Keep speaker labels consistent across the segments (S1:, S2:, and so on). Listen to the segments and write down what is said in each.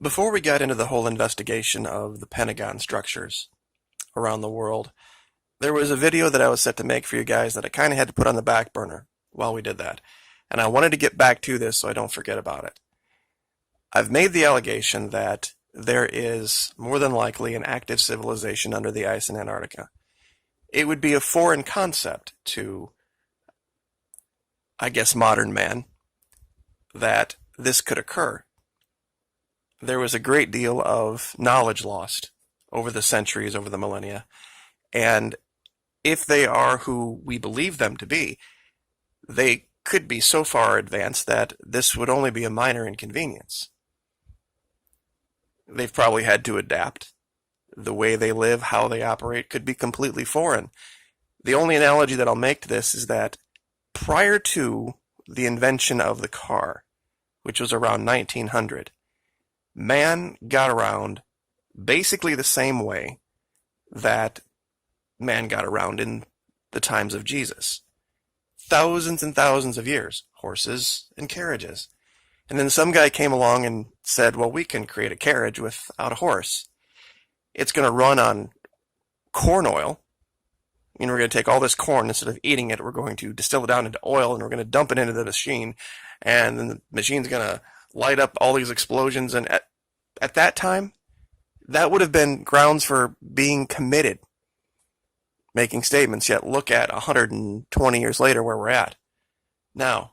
S1: Before we got into the whole investigation of the Pentagon structures around the world, there was a video that I was set to make for you guys that I kind of had to put on the back burner while we did that. And I wanted to get back to this so I don't forget about it. I've made the allegation that there is more than likely an active civilization under the ice in Antarctica. It would be a foreign concept to, I guess, modern man that this could occur. There was a great deal of knowledge lost over the centuries, over the millennia, and if they are who we believe them to be, they could be so far advanced that this would only be a minor inconvenience. They've probably had to adapt. The way they live, how they operate, could be completely foreign. The only analogy that I'll make to this is that prior to the invention of the car, which was around 1900, man got around basically the same way that man got around in the times of Jesus. Thousands and thousands of years, horses and carriages. And then some guy came along and said, well, we can create a carriage without a horse. It's going to run on corn oil. We're going to take all this corn, instead of eating it, we're going to distill it down into oil, and we're going to dump it into the machine, and then the machine's going to light up all these explosions. And at that time, that would have been grounds for being committed, making statements. Yet look at 120 years later where we're at. Now,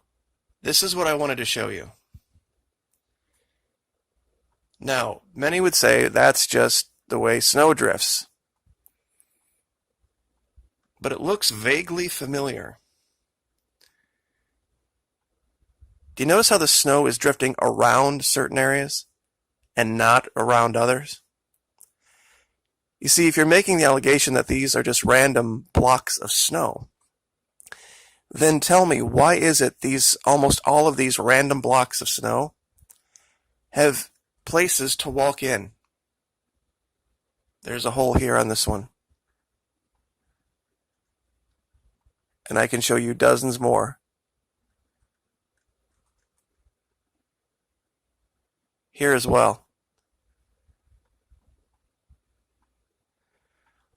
S1: this is what I wanted to show you. Now, many would say that's just the way snow drifts. But it looks vaguely familiar. Do you notice how the snow is drifting around certain areas and not around others? You see, if you're making the allegation that these are just random blocks of snow, then tell me, why is it almost all of these random blocks of snow have places to walk in? There's a hole here on this one. And I can show you dozens more. Here as well.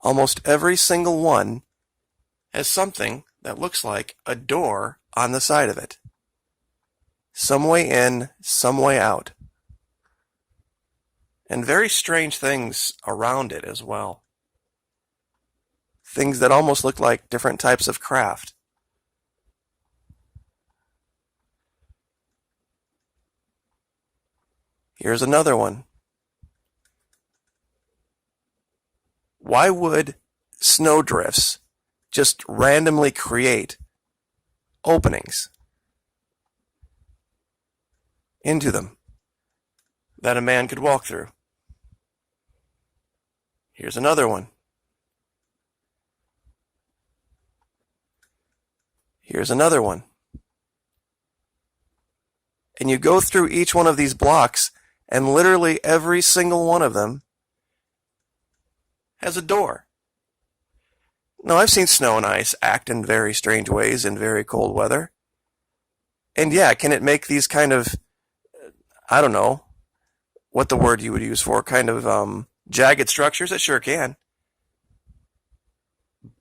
S1: Almost every single one has something that looks like a door on the side of it. Some way in, some way out. And very strange things around it as well. Things that almost look like different types of craft. Here's another one. Why would snowdrifts just randomly create openings into them that a man could walk through? Here's another one. Here's another one. And you go through each one of these blocks, and literally every single one of them has a door. Now, I've seen snow and ice act in very strange ways in very cold weather. And yeah, can it make these kind of, I don't know what the word you would use for, kind of jagged structures? It sure can.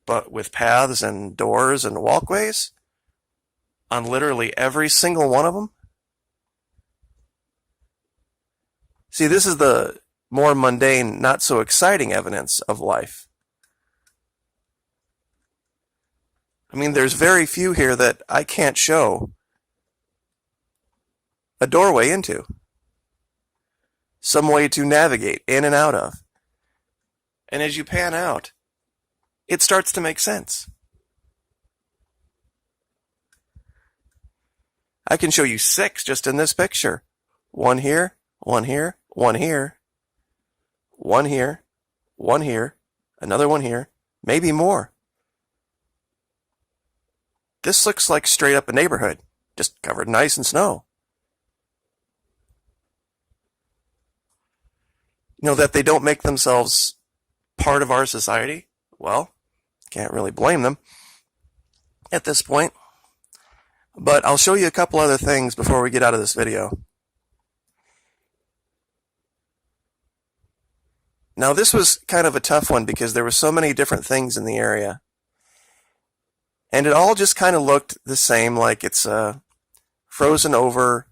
S1: But with paths and doors and walkways on literally every single one of them? See, this is the more mundane, not so exciting evidence of life. I mean, there's very few here that I can't show a doorway into. Some way to navigate in and out of. And as you pan out, it starts to make sense. I can show you 6 just in this picture. One here, one here, one here, one here, one here, another one here, maybe more. This looks like straight up a neighborhood, just covered in ice and snow. You know, that they don't make themselves part of our society? Well, can't really blame them at this point. But I'll show you a couple other things before we get out of this video. Now, this was kind of a tough one because there were so many different things in the area. And it all just kind of looked the same, like it's frozen over.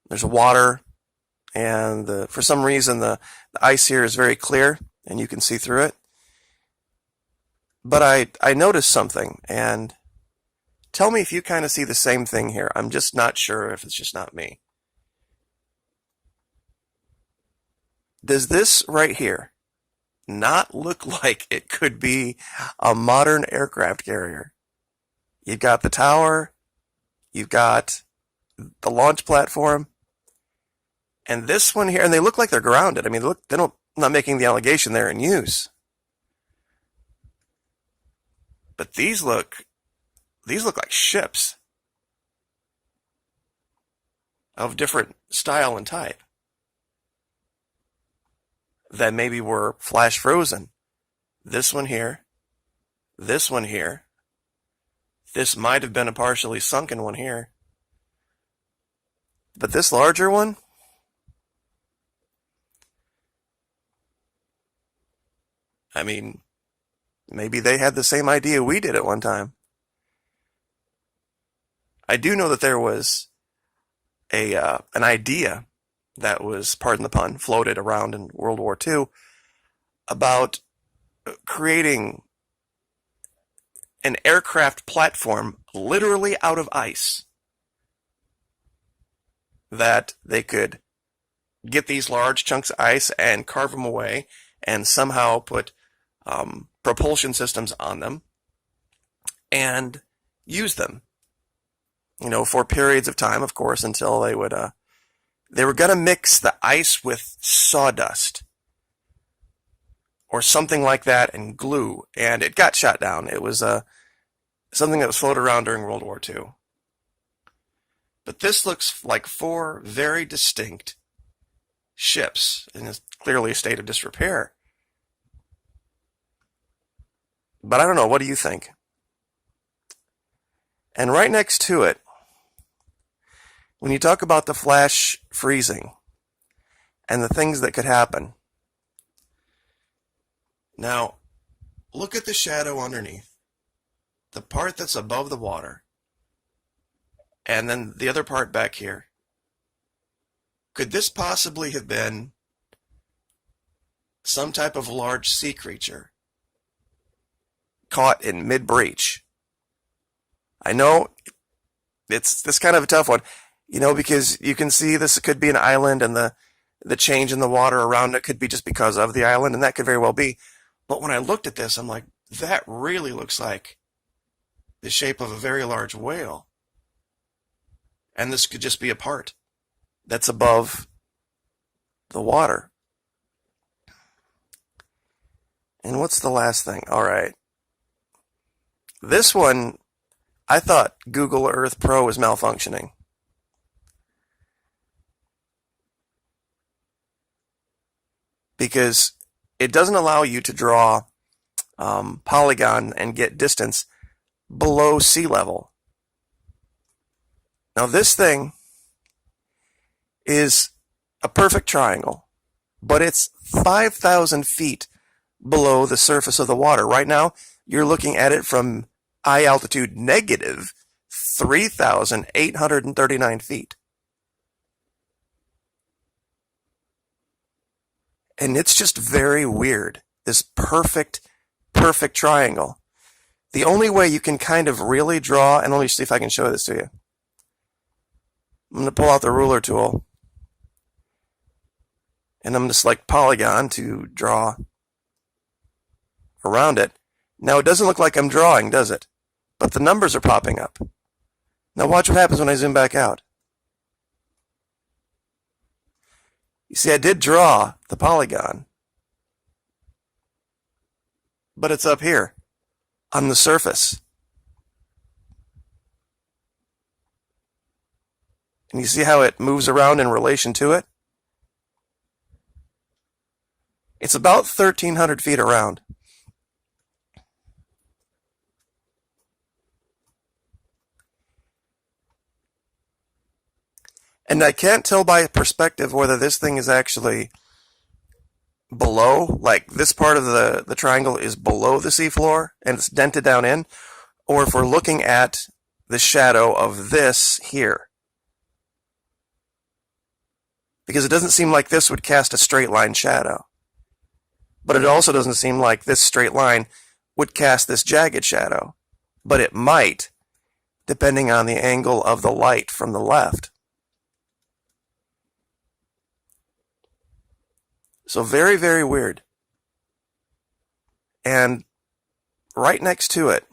S1: There's water, and for some reason the ice here is very clear, and you can see through it. But I noticed something, and tell me if you kind of see the same thing here. I'm just not sure if it's just not me. Does this right here not look like it could be a modern aircraft carrier? You've got the tower, you've got the launch platform, and this one here, and they look like they're grounded. I mean, look, I'm not making the allegation they're in use. But these look like ships of different style and type that maybe were flash frozen. This one here, this one here, this might have been a partially sunken one here. But this larger one, I mean, maybe they had the same idea we did at one time. I do know that there was an idea that was, pardon the pun, floated around in World War II about creating an aircraft platform literally out of ice that they could get these large chunks of ice and carve them away and somehow put propulsion systems on them and use them, for periods of time, of course, until they would, they were going to mix the ice with sawdust or something like that and glue, and it got shot down. It was something that was floated around during World War II. But this looks like 4 very distinct ships in clearly a state of disrepair. But I don't know, what do you think? And right next to it, when you talk about the flash freezing and the things that could happen, now look at the shadow underneath, the part that's above the water, and then the other part back here. Could this possibly have been some type of large sea creature caught in mid-breach? I know it's kind of a tough one, because you can see this could be an island, and the change in the water around it could be just because of the island, and that could very well be. But when I looked at this, I'm like, that really looks like the shape of a very large whale. And this could just be a part that's above the water. And what's the last thing? All right. This one, I thought Google Earth Pro was malfunctioning. Because it doesn't allow you to draw polygon and get distance below sea level. Now this thing is a perfect triangle, but it's 5,000 feet below the surface of the water. Right now, you're looking at it from eye altitude negative 3,839 feet. And it's just very weird, this perfect triangle. The only way you can kind of really draw, and let me see if I can show this to you. I'm going to pull out the ruler tool, and I'm just like polygon to draw around it. Now it doesn't look like I'm drawing, does it? But the numbers are popping up. Now watch what happens when I zoom back out. You see, I did draw the polygon, but it's up here on the surface. And you see how it moves around in relation to it? It's about 1,300 feet around. And I can't tell by perspective whether this thing is actually below, like this part of the triangle is below the seafloor and it's dented down in, or if we're looking at the shadow of this here. Because it doesn't seem like this would cast a straight line shadow. But it also doesn't seem like this straight line would cast this jagged shadow. But it might, depending on the angle of the light from the left. So very, very weird. And right next to it,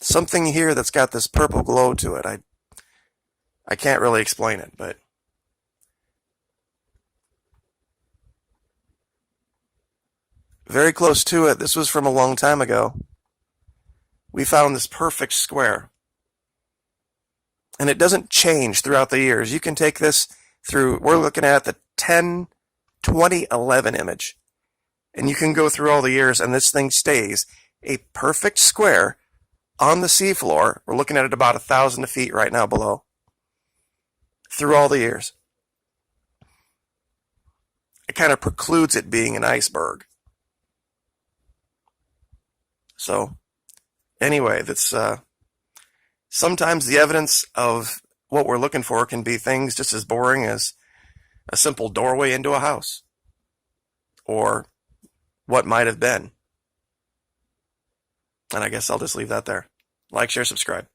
S1: something here that's got this purple glow to it. I can't really explain it, but very close to it. This was from a long time ago. We found this perfect square. And it doesn't change throughout the years. You can take this through, we're looking at the 2011 image. And you can go through all the years and this thing stays a perfect square on the seafloor. We're looking at it about 1,000 feet right now below. Through all the years. It kind of precludes it being an iceberg. So, anyway, that's sometimes the evidence of what we're looking for can be things just as boring as a simple doorway into a house. Or what might have been. And I guess I'll just leave that there. Like, share, subscribe.